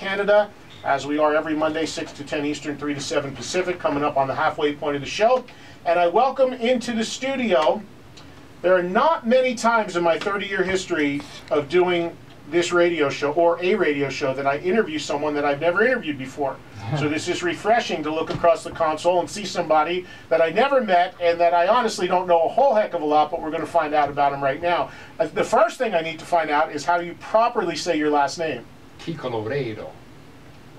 Canada, as we are every Monday, 6 to 10 Eastern, 3 to 7 Pacific, coming up on the halfway point of the show. And I welcome into the studio, there are not many times in my 30-year history of doing this radio show, or a radio show, that I interview someone that I've never interviewed before. So this is refreshing to look across the console and see somebody that I never met and that I honestly don't know a whole heck of a lot, but we're going to find out about him right now. The first thing I need to find out is how you properly say your last name. Kiko Loureiro.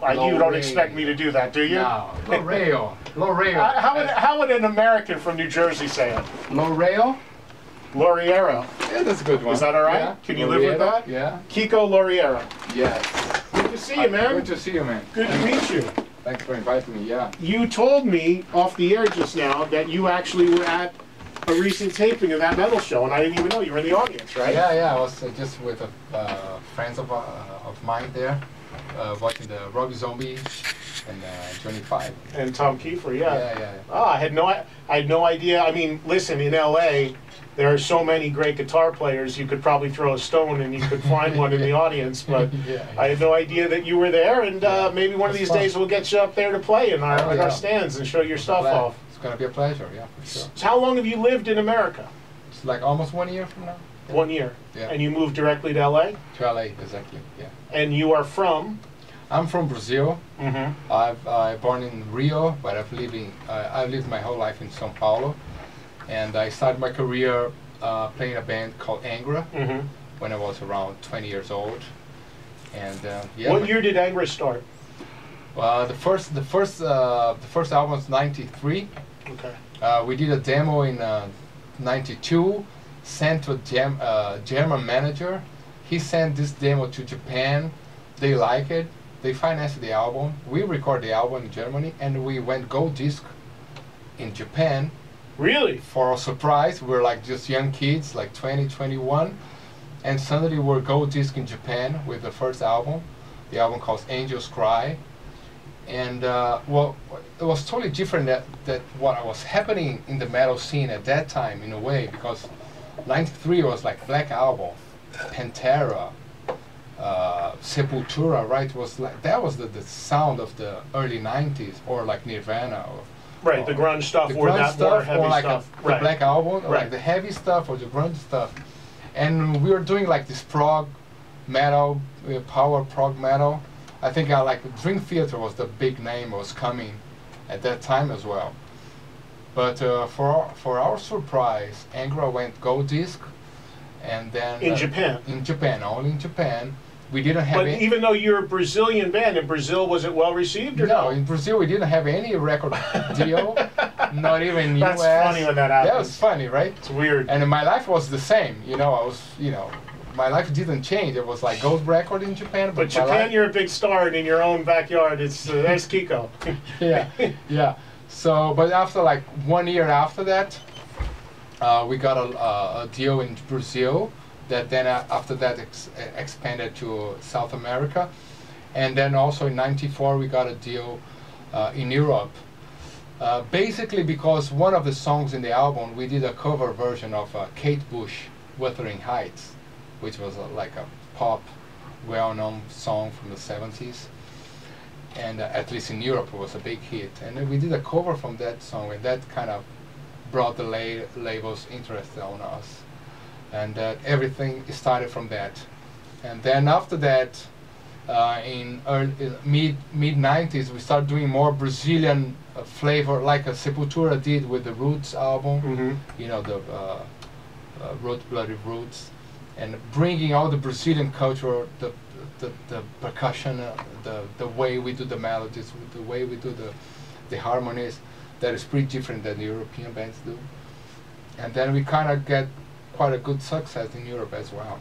You don't expect me to do that, do you? No, Loureiro. Loureiro. How would an American from New Jersey say it? Loureiro. Loureiro. Yeah, that's a good one. Is that all right? Yeah. Can you live with that? Yeah. Kiko Loureiro. Yes. Good to see you, man. Good to see you, man. Good to meet you. Thanks for inviting me, yeah. You told me off the air just now that you actually were at a recent taping of that metal show, and I didn't even know you were in the audience, right? Yeah, I was just with friends of mine there, watching the Robbie Zombie and Johnny Five. And Tom Kiefer, yeah. Yeah. Oh, I had no idea. I mean, listen, in L.A., there are so many great guitar players, you could probably throw a stone and you could find one in the audience, but yeah. I had no idea that you were there, and maybe one of these days we'll get you up there to play in our stands and show your stuff off. It's going to be a pleasure, yeah, for sure. So how long have you lived in America? It's like almost 1 year from now. Yeah. 1 year. Yeah. And you moved directly to L.A.? To LA, exactly, yeah. And you are from? I'm from Brazil. Mm-hmm. I'm born in Rio, but I've lived my whole life in São Paulo. And I started my career playing a band called Angra when I was around 20 years old. And yeah. What year did Angra start? The first album was '93. Okay. We did a demo in '92. Sent to a German manager. He sent this demo to Japan. They like it. They financed the album. We recorded the album in Germany, and we went gold disc in Japan. Really? For a surprise, we were like just young kids, like 20, 21, and suddenly we're gold disc in Japan with the first album. The album called Angels Cry. And well, it was totally different that what was happening in the metal scene at that time, in a way, because '93 was like Black Album, Pantera, Sepultura, right? It was like that was the sound of the early '90s, or like Nirvana, or the grunge stuff, the or grunge that stuff, more heavy or like stuff. the Black Album, or like the heavy stuff, or the grunge stuff. And we were doing like this prog metal, power prog metal. I think like Dream Theater was the big name, was coming at that time as well. But for our surprise, Angra went gold disc, and then in Japan. In Japan, only in Japan. We didn't have. But even though you're a Brazilian band, in Brazil, was it well received or no? No, in Brazil we didn't have any record deal, not even That's US. That's funny when that happens. That was funny, right? It's weird. And my life was the same. You know, I was, my life didn't change. It was like gold record in Japan. But Japan, you're a big star, and in your own backyard, it's there's Kiko. yeah. So, but after like 1 year after that, we got a deal in Brazil. That then after that expanded to South America, and then also in '94 we got a deal in Europe. Basically because one of the songs in the album, we did a cover version of Kate Bush, Wuthering Heights, which was like a pop, well-known song from the '70s, and at least in Europe it was a big hit. And then we did a cover from that song, and that kind of brought the label's interest on us. And everything started from that. And then after that, in mid '90s, we started doing more Brazilian flavor, like a Sepultura did with the Roots album. You know, the Bloody Roots, and bringing all the Brazilian culture, the percussion, the way we do the melodies, the way we do the harmonies, that is pretty different than the European bands do. And then we kind of get quite a good success in Europe as well.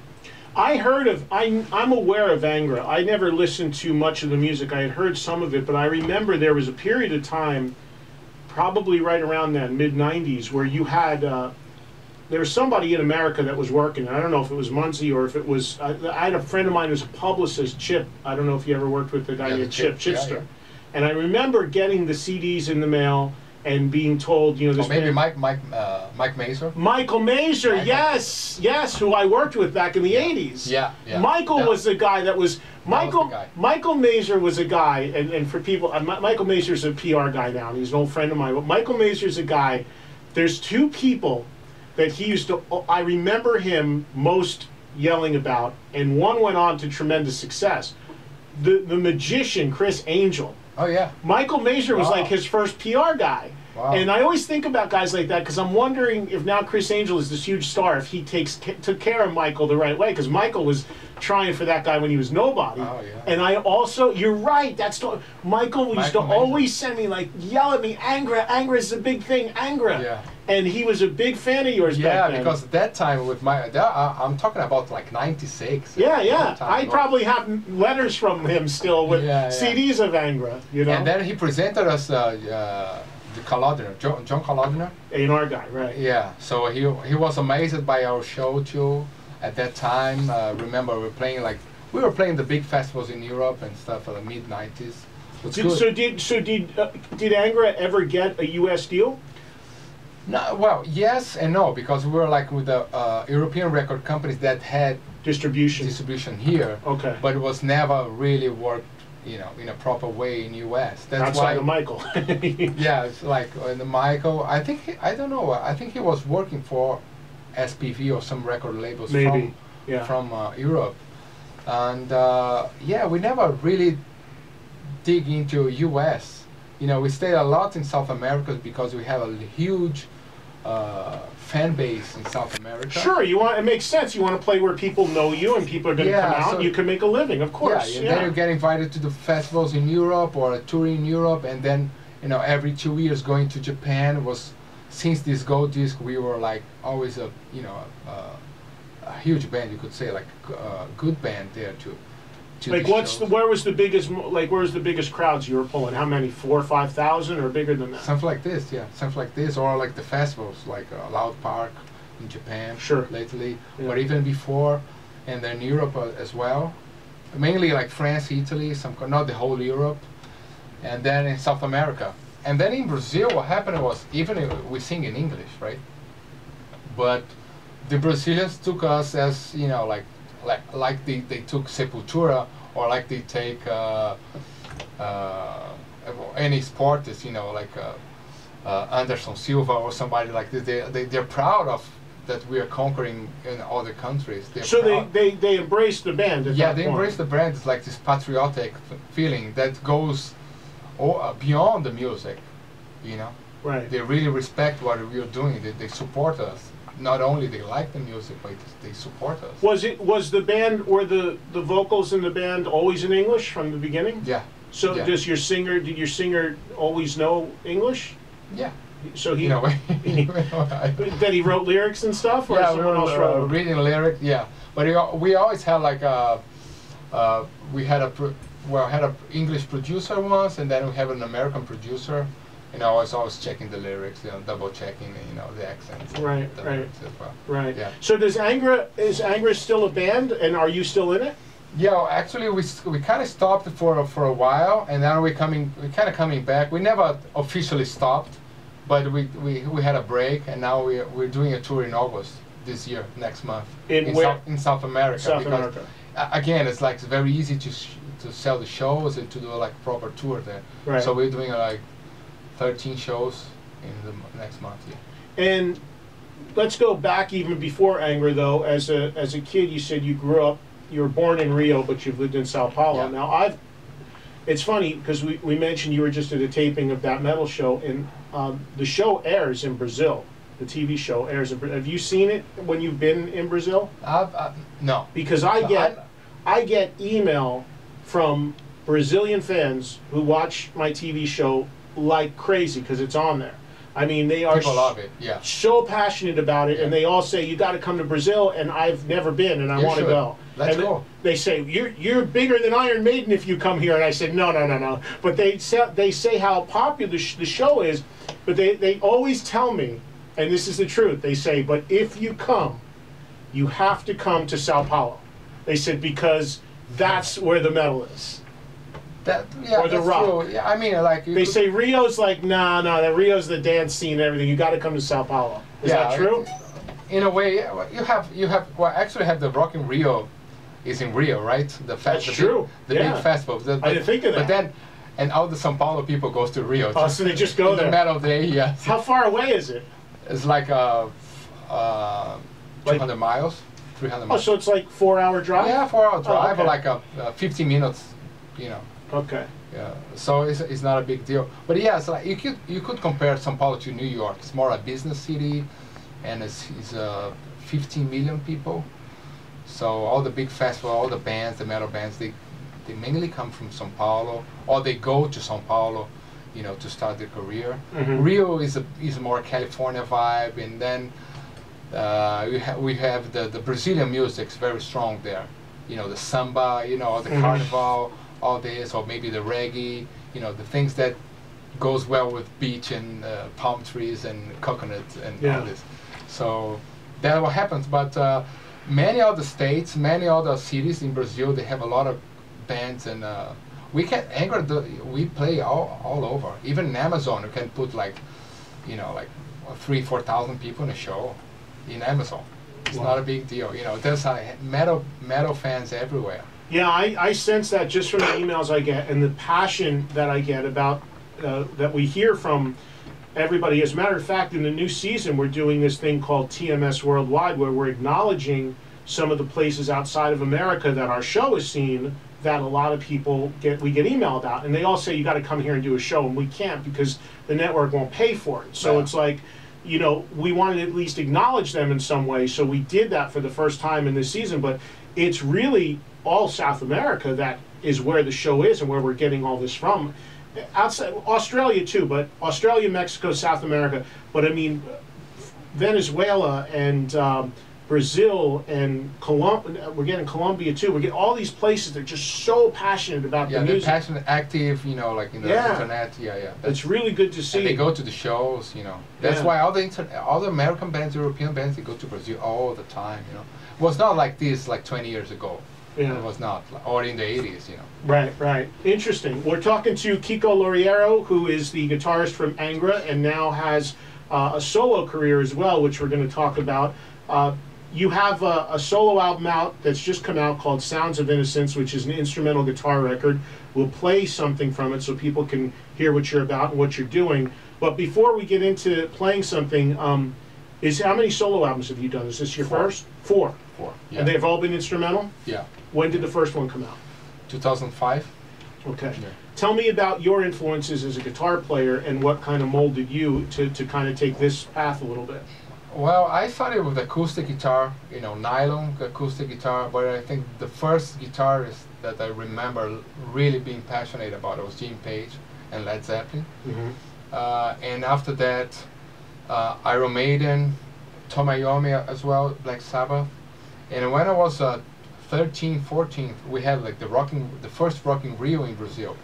I'm aware of Angra. I never listened to much of the music. I had heard some of it, but I remember there was a period of time, probably right around then, mid-90s, where you had, there was somebody in America that was working. I don't know if it was Muncie or if it was, I had a friend of mine who was a publicist, Chip. I don't know if you ever worked with the guy named Chipster. Yeah. And I remember getting the CDs in the mail and being told, you know, this Or maybe band, Mike Mazer. Michael Mazer, yes, who I worked with back in the 80s. Yeah. Michael was the guy that was, Michael Mazer was a guy, and for people, Michael Mazer's a PR guy now, and he's an old friend of mine, but Michael Mazer's a guy, there's two people that he used to, I remember him most yelling about, and one went on to tremendous success. The magician, Chris Angel. Oh, yeah. Michael Mazer was like his first PR guy. Wow. And I always think about guys like that because I'm wondering if now Chris Angel is this huge star, if he took care of Michael the right way, because Michael was trying for that guy when he was nobody. Oh, yeah. And I also, you're right, Michael used to always send me, like, yell at me, Angra is a big thing, Angra. Yeah. And he was a big fan of yours back then. Yeah, because at that time with I'm talking about like 96. Yeah. I probably have letters from him still with CDs of Angra, you know. And then he presented us the Calodner, John Calodner. A&R guy, right. Yeah, so he was amazed by our show too. At that time, remember we were playing the big festivals in Europe and stuff in the mid-90s. So did Angra ever get a U.S. deal? No, well, yes and no, because we were like with the European record companies that had distribution here. Okay. But it was never really worked, you know, in a proper way in U.S. That's outside why of Michael. Yeah, it's like the Michael. I don't know. I think he was working for SPV or some record labels from Europe, and yeah, we never really dig into U.S. You know, we stayed a lot in South America because we have a huge fan base in South America. Sure, it makes sense. You want to play where people know you and people are going to come out. So you can make a living, of course. Yeah, then you get invited to the festivals in Europe or a tour in Europe, and then, you know, every 2 years going to Japan was, since this Gold Disc, we were like always a, you know, a huge band, you could say, like a good band there to like where was the biggest crowds you were pulling? How many? 4,000 or 5,000 or bigger than that? Something like this, yeah. Something like this, or like the festivals, like Loud Park in Japan lately, but even before, and then Europe as well. Mainly like France, Italy, not the whole Europe, and then in South America. And then in Brazil, what happened was, even we sing in English, right? But the Brazilians took us as, you know, like they took Sepultura, or like they take any sportist, you know, like Anderson Silva or somebody like this. They're proud of that we are conquering in other countries. So they embrace the band at that they point. embrace the band. It's like this patriotic feeling that goes beyond the music, you know. Right. They really respect what we're doing. They support us. Not only they like the music, but they support us. Was the band, were the vocals in the band always in English from the beginning? Yeah. So did your singer always know English? Yeah. So he, in a way. that he wrote lyrics and stuff, or someone else wrote them? Reading lyrics, yeah. But we always had like we had a English producer once, and then we have an American producer. You know, I was always checking the lyrics, you know, double checking, you know, the accents. Right. Right. Yeah. So is Angra still a band, and are you still in it? Yeah, actually, we kind of stopped for a while, and now we're kind of coming back. We never officially stopped, but we had a break, and now we're doing a tour in August this year, next month. In South America. South America. Again, it's like very easy to sell the shows and to do like proper tour there. Right. So we're doing like 13 shows in the next month. Yeah. And let's go back even before Angra, though. As a kid, you said you were born in Rio, but you've lived in Sao Paulo. Yeah. Now it's funny because we mentioned you were just at a taping of that metal show, and the show airs in Brazil. The TV show airs in Brazil. Have you seen it when you've been in Brazil? No. Because I get email from Brazilian fans who watch my TV show like crazy because it's on there. I mean, they are people love it. Yeah. So passionate about it, and they all say you got to come to Brazil, and I've never been, and I want to go. Let's go. They say you're bigger than Iron Maiden if you come here, and I said no. But they say how popular the show is, but they always tell me, and this is the truth. They say, but if you come, you have to come to Sao Paulo. They said because that's where the metal is. That, yeah, or the that's rock. true. Yeah, I mean, like They say Rio's like, no, that Rio's the dance scene and everything. You got to come to Sao Paulo. Is that true? In a way, yeah, well, well, actually have the Rock in Rio is in Rio, right? That's true. The big festival. I didn't think of that. But then, and all the Sao Paulo people goes to Rio. Oh, so they just go there. In the middle of the day, yeah. How far away is it? It's like 200 miles, 300 miles. Oh, so it's like 4-hour drive? Yeah, 4-hour drive, okay. or like 15 minutes, you know. Okay. Yeah, so it's not a big deal. But yeah, so like you could compare Sao Paulo to New York. It's more a business city, and it's 15 million people. So all the big festivals, all the bands, the metal bands, they mainly come from Sao Paulo, or they go to Sao Paulo, you know, to start their career. Rio is more California vibe, and then we have the Brazilian music's very strong there. You know, the samba, you know, the carnival, all this, or maybe the reggae, you know, the things that goes well with beach and palm trees and coconuts and all this. So that's what happens. But many other states, many other cities in Brazil, they have a lot of bands, and we we play all over. Even in Amazon, you can put like, you know, like 3,000-4,000 people in a show in Amazon. It's not a big deal, you know. There's metal fans everywhere. Yeah, I sense that just from the emails I get and the passion that I get about that we hear from everybody. As a matter of fact, in the new season, we're doing this thing called TMS Worldwide, where we're acknowledging some of the places outside of America that our show is seen, that a lot of people we get email about, and they all say, you got to come here and do a show, and we can't because the network won't pay for it. So it's like, you know, we wanted to at least acknowledge them in some way, so we did that for the first time in this season. But it's really all South America that is where the show is and where we're getting all this from. Outside Australia too, but Australia, Mexico, South America. But I mean, Venezuela and Brazil and Colombia, we're getting Colombia too. We get all these places that are just so passionate about the music. Yeah, they're passionate, active, you know, like in the internet. Yeah. It's really good to see. And they go to the shows, you know. That's why all the American bands, European bands, they go to Brazil all the time, you know. It was not like this like 20 years ago. Yeah. It was not, or in the 80s, you know. Right. Interesting. We're talking to Kiko Loureiro, who is the guitarist from Angra and now has a solo career as well, which we're going to talk about. You have a solo album out that's just come out called Sounds of Innocence, which is an instrumental guitar record. We'll play something from it so people can hear what you're about and what you're doing. But before we get into playing something, how many solo albums have you done? Is this your first? Four. Yeah. And they've all been instrumental? Yeah. When did the first one come out? 2005. Okay. Yeah. Tell me about your influences as a guitar player and what kind of molded you to kind of take this path a little bit. Well, I started with acoustic guitar, you know, nylon acoustic guitar, but I think the first guitarist that I remember really being passionate about it was Jimmy Page and Led Zeppelin. And after that, Iron Maiden, Tom Iommi as well, Black Sabbath. And when I was 13, 14, we had like the first Rock in Rio in Brazil.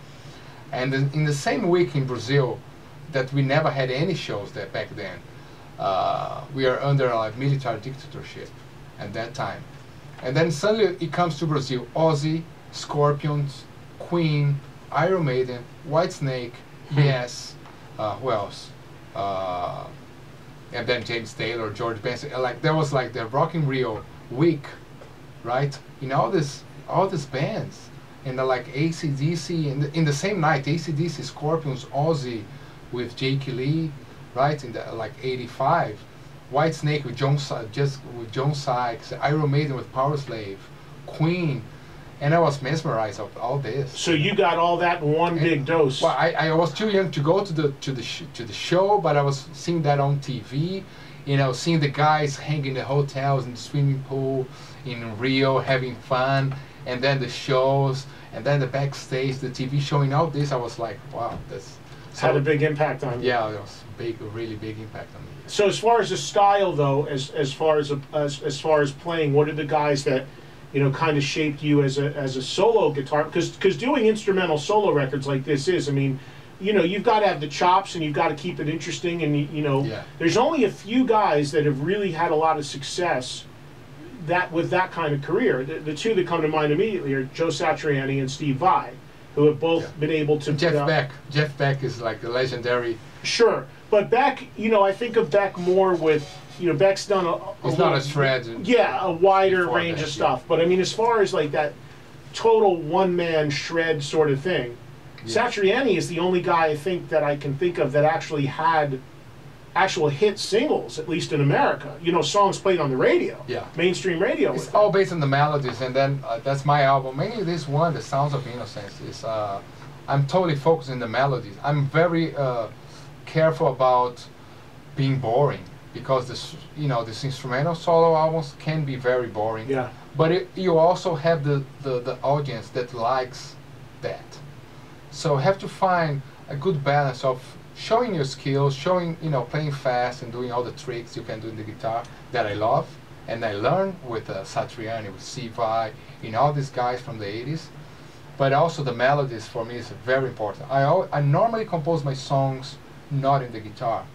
And in the same week in Brazil, that we never had any shows there back then. We are under a military dictatorship at that time. And then suddenly it comes to Brazil. Ozzy, Scorpions, Queen, Iron Maiden, Whitesnake, Yes, who else? And then James Taylor, George Benson. Like there was like the Rock in Rio week, right? In all these bands. And like AC/DC, in the same night, AC/DC, Scorpions, Ozzy with Jake Lee, right, in the like 85, Whitesnake with John Sykes, Iron Maiden with Powerslave, Queen, and I was mesmerized of all this. So you got all that in one big dose. Well, I was too young to go to the show, but I was seeing that on TV, you know, seeing the guys hanging in the hotels and the swimming pool in Rio having fun, and then the shows, and then the backstage, the TV show, and all this. I was like, wow, this had a big impact on you. Yeah, it was a really big impact on me. So as far as the style, though, as far as playing, what are the guys that, you know, kind of shaped you as a solo guitar? Because doing instrumental solo records like this is, I mean, you know, you've got to have the chops and you've got to keep it interesting, and you know, there's only a few guys that have really had a lot of success with that kind of career. The two that come to mind immediately are Joe Satriani and Steve Vai, who have both been able to... Jeff Beck. Jeff Beck is like a legendary... Sure, but Beck, you know, I think of Beck more with, you know, Beck's done He's not a shred. Yeah, a wider range of stuff. But I mean, as far as like that total one-man shred sort of thing, Satriani is the only guy I think that I can think of that actually had actual hit singles, at least in America. You know, songs played on the radio, mainstream radio. It's all based on the melodies, and then that's my album. Mainly this one, The Sounds of Innocence, is I'm totally focused on the melodies. I'm very careful about being boring, because this, you know, this instrumental solo albums can be very boring. Yeah. But you also have the audience that likes that. So have to find a good balance of showing your skills, showing, you know, playing fast and doing all the tricks you can do in the guitar that I love, and I learned with Satriani, with C. Vai, and all these guys from the 80s. But also the melodies for me is very important. I normally compose my songs not in the guitar,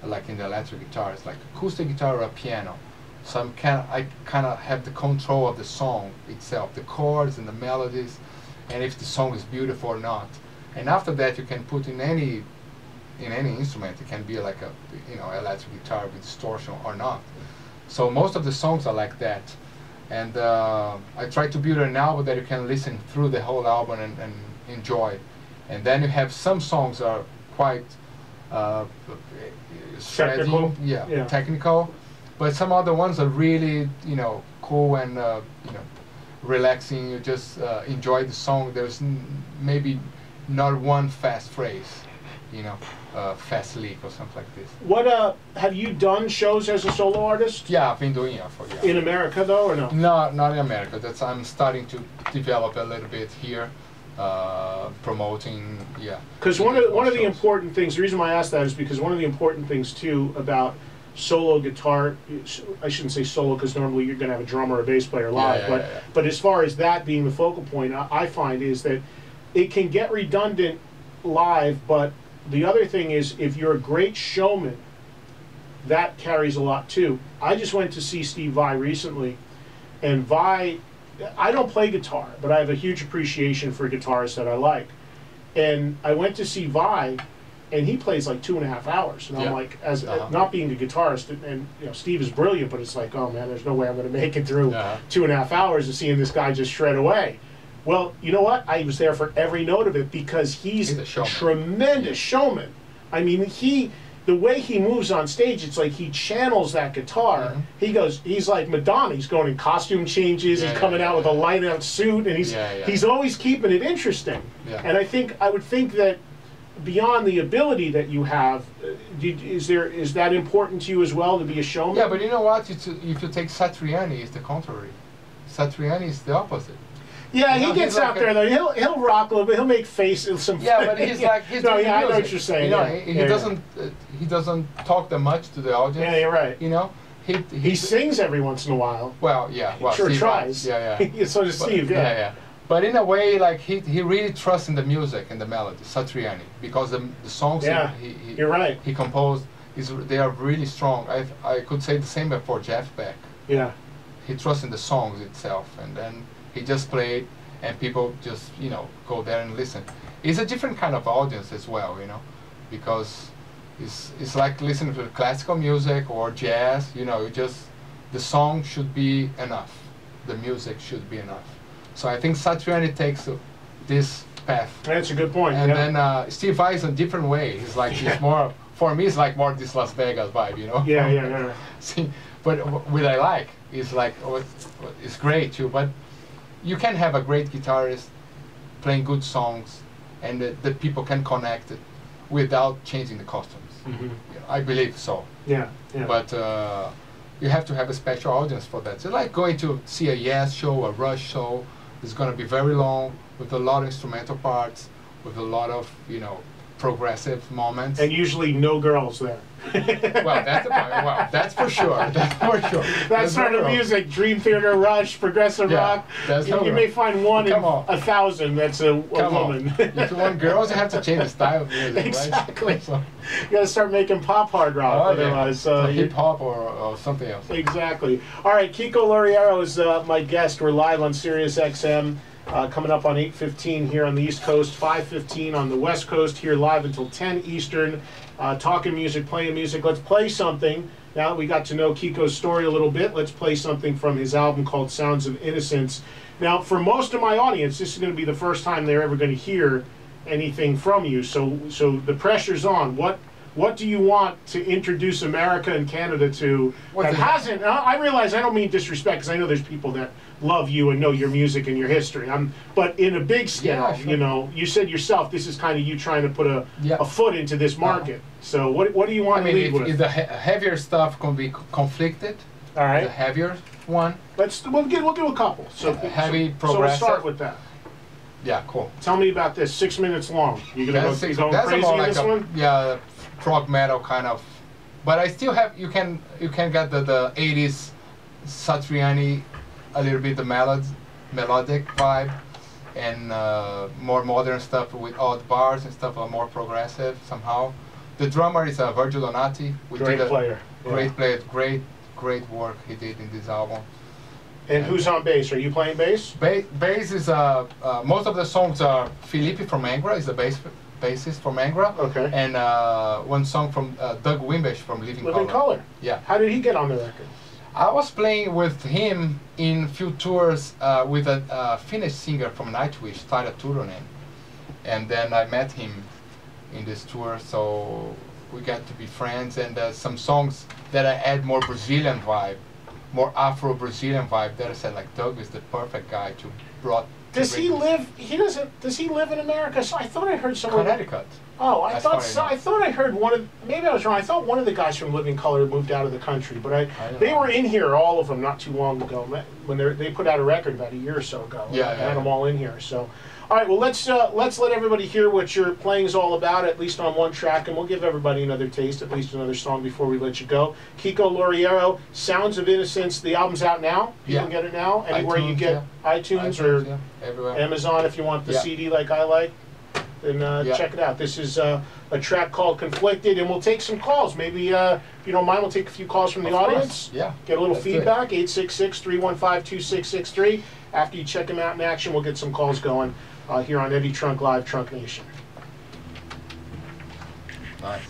like in the electric guitar. It's like acoustic guitar or a piano. So I kind of have the control of the song itself, the chords and the melodies, and if the song is beautiful or not. And after that, you can put in any instrument. It can be like a, you know, electric guitar with distortion or not. So most of the songs are like that. And I try to build an album that you can listen through the whole album and enjoy. And then you have some songs that are quite technical. Technical. But some other ones are really, you know, cool and you know, relaxing. You just enjoy the song. There's maybe not one fast phrase, you know, fast lick or something like this. What have you done shows as a solo artist? Yeah, I've been doing it for years. In America though, or no? No, not in America. I'm starting to develop a little bit here, promoting. Yeah. Because one of the important things. The reason why I asked that is because one of the important things too about solo guitar, I shouldn't say solo because normally you're going to have a drummer or a bass player live, but as far as that being the focal point, I find is that it can get redundant live, but the other thing is if you're a great showman, that carries a lot too. I just went to see Steve Vai recently, and Vai, I don't play guitar, but I have a huge appreciation for guitarists that I like. And I went to see Vai, and he plays like 2.5 hours, and I'm like, as not being a guitarist, and you know, Steve is brilliant, but it's like, oh man, there's no way I'm going to make it through 2.5 hours of seeing this guy just shred away. Well, you know what? I was there for every note of it because he's a tremendous showman. I mean, the way he moves on stage, it's like he channels that guitar. He's like Madonna. He's going in costume changes. He's coming out with a light out suit, and he's always keeping it interesting. And I would think that beyond the ability that you have, is that important to you as well, to be a showman? Yeah, but you know what? If you take Satriani, it's the contrary. Satriani is the opposite. Yeah, he gets out there though. He'll rock a little bit. He'll make faces. Some. Yeah, but he's like he's no, yeah, I know what you're saying. You know, he doesn't talk that much to the audience. Yeah, you're right. You know, he sings every once in a while. Well, yeah. Well, sure Steve tries. Yeah. So does Steve. Yeah. But in a way, like he really trusts in the music and the melody, Satriani, because the songs you're right. he composed they are really strong. I could say the same for Jeff Beck. Yeah. He trusts in the songs itself, and then he just played, and people just, you know, go there and listen. It's a different kind of audience as well, you know, because it's like listening to classical music or jazz. You know, the song should be enough, the music should be enough. So I think Satriani takes this path. That's a good point. And then Steve Vai is a different way. He's like he's more, for me, it's like more this Las Vegas vibe, you know. Yeah. See, but what I like is like it's great too. But you can have a great guitarist playing good songs, and the people can connect it without changing the costumes. You know, I believe so. Yeah. But you have to have a special audience for that. So like going to see a Yes show, a Rush show, it's going to be very long with a lot of instrumental parts, with a lot of, you know, progressive moments. And usually no girls there. Well, that's for sure. That's for sure. That sort of music, Dream Theater, Rush, progressive rock. You may find one in 1,000 that's a woman. If you want girls, you have to change the style of music, exactly. Right? So. You got to start making pop hard rock, otherwise. So hip hop or something else. Exactly. All right, Kiko Loureiro is my guest. We're live on Sirius XM. coming up on 8:15 here on the East Coast, 5:15 on the West Coast, here live until 10 Eastern, talking music, playing music. Let's play something. Now that we got to know Kiko's story a little bit, let's play something from his album called Sounds of Innocence. Now, for most of my audience, this is going to be the first time they're ever going to hear anything from you, so the pressure's on. What do you want to introduce America and Canada to that hasn't? I realize I don't mean disrespect, because I know there's people that love you and know your music and your history. But in a big scale, sure. you know, you said yourself, this is kind of you trying to put a foot into this market. So what do you want to lead with? If the heavier stuff can be conflicted, all right, the heavier one. We'll do a couple. So heavy progressive. So we'll start with that. Yeah, cool. Tell me about this. 6 minutes long. You going crazy in this one? Yeah, prog metal kind of. But I still have, you can get the 80s Satriani, a little bit the melodic vibe, and more modern stuff with odd bars and stuff, more progressive somehow. The drummer is Virgil Donati. Great player. Great player, great work he did in this album. And who's on bass? Are you playing bass? Bass is, most of the songs are Felipe from Angra, is the bassist from Angra. Okay. And one song from Doug Wimbish from Living Colour. Yeah. How did he get on the record? I was playing with him in few tours with a Finnish singer from Nightwish, Taira Turunen. And then I met him in this tour, so we got to be friends. And some songs that I add more Brazilian vibe, more Afro-Brazilian vibe, that I said, like, Doug is the perfect guy to brought. Does he live? Does he live in America? So I thought I heard someone. Connecticut. Oh, I thought I heard one of. Maybe I was wrong. I thought one of the guys from Living Colour moved out of the country, but they were in here, all of them, not too long ago. When they put out a record about a year or so ago. Yeah, I had them all in here. So, all right. Well, let's let everybody hear what your playing is all about, at least on one track, and we'll give everybody another taste, at least another song before we let you go. Kiko Loureiro, Sounds of Innocence. The album's out now. You can get it now anywhere you get iTunes or everywhere. Amazon if you want the CD like I like. Then check it out. This is a track called Conflicted, and we'll take some calls. Maybe, if you don't mind, we'll take a few calls from the audience. Yeah. Get a little feedback, 866-315-2663. After you check them out in action, we'll get some calls going here on Eddie Trunk Live, Trunk Nation. Nice.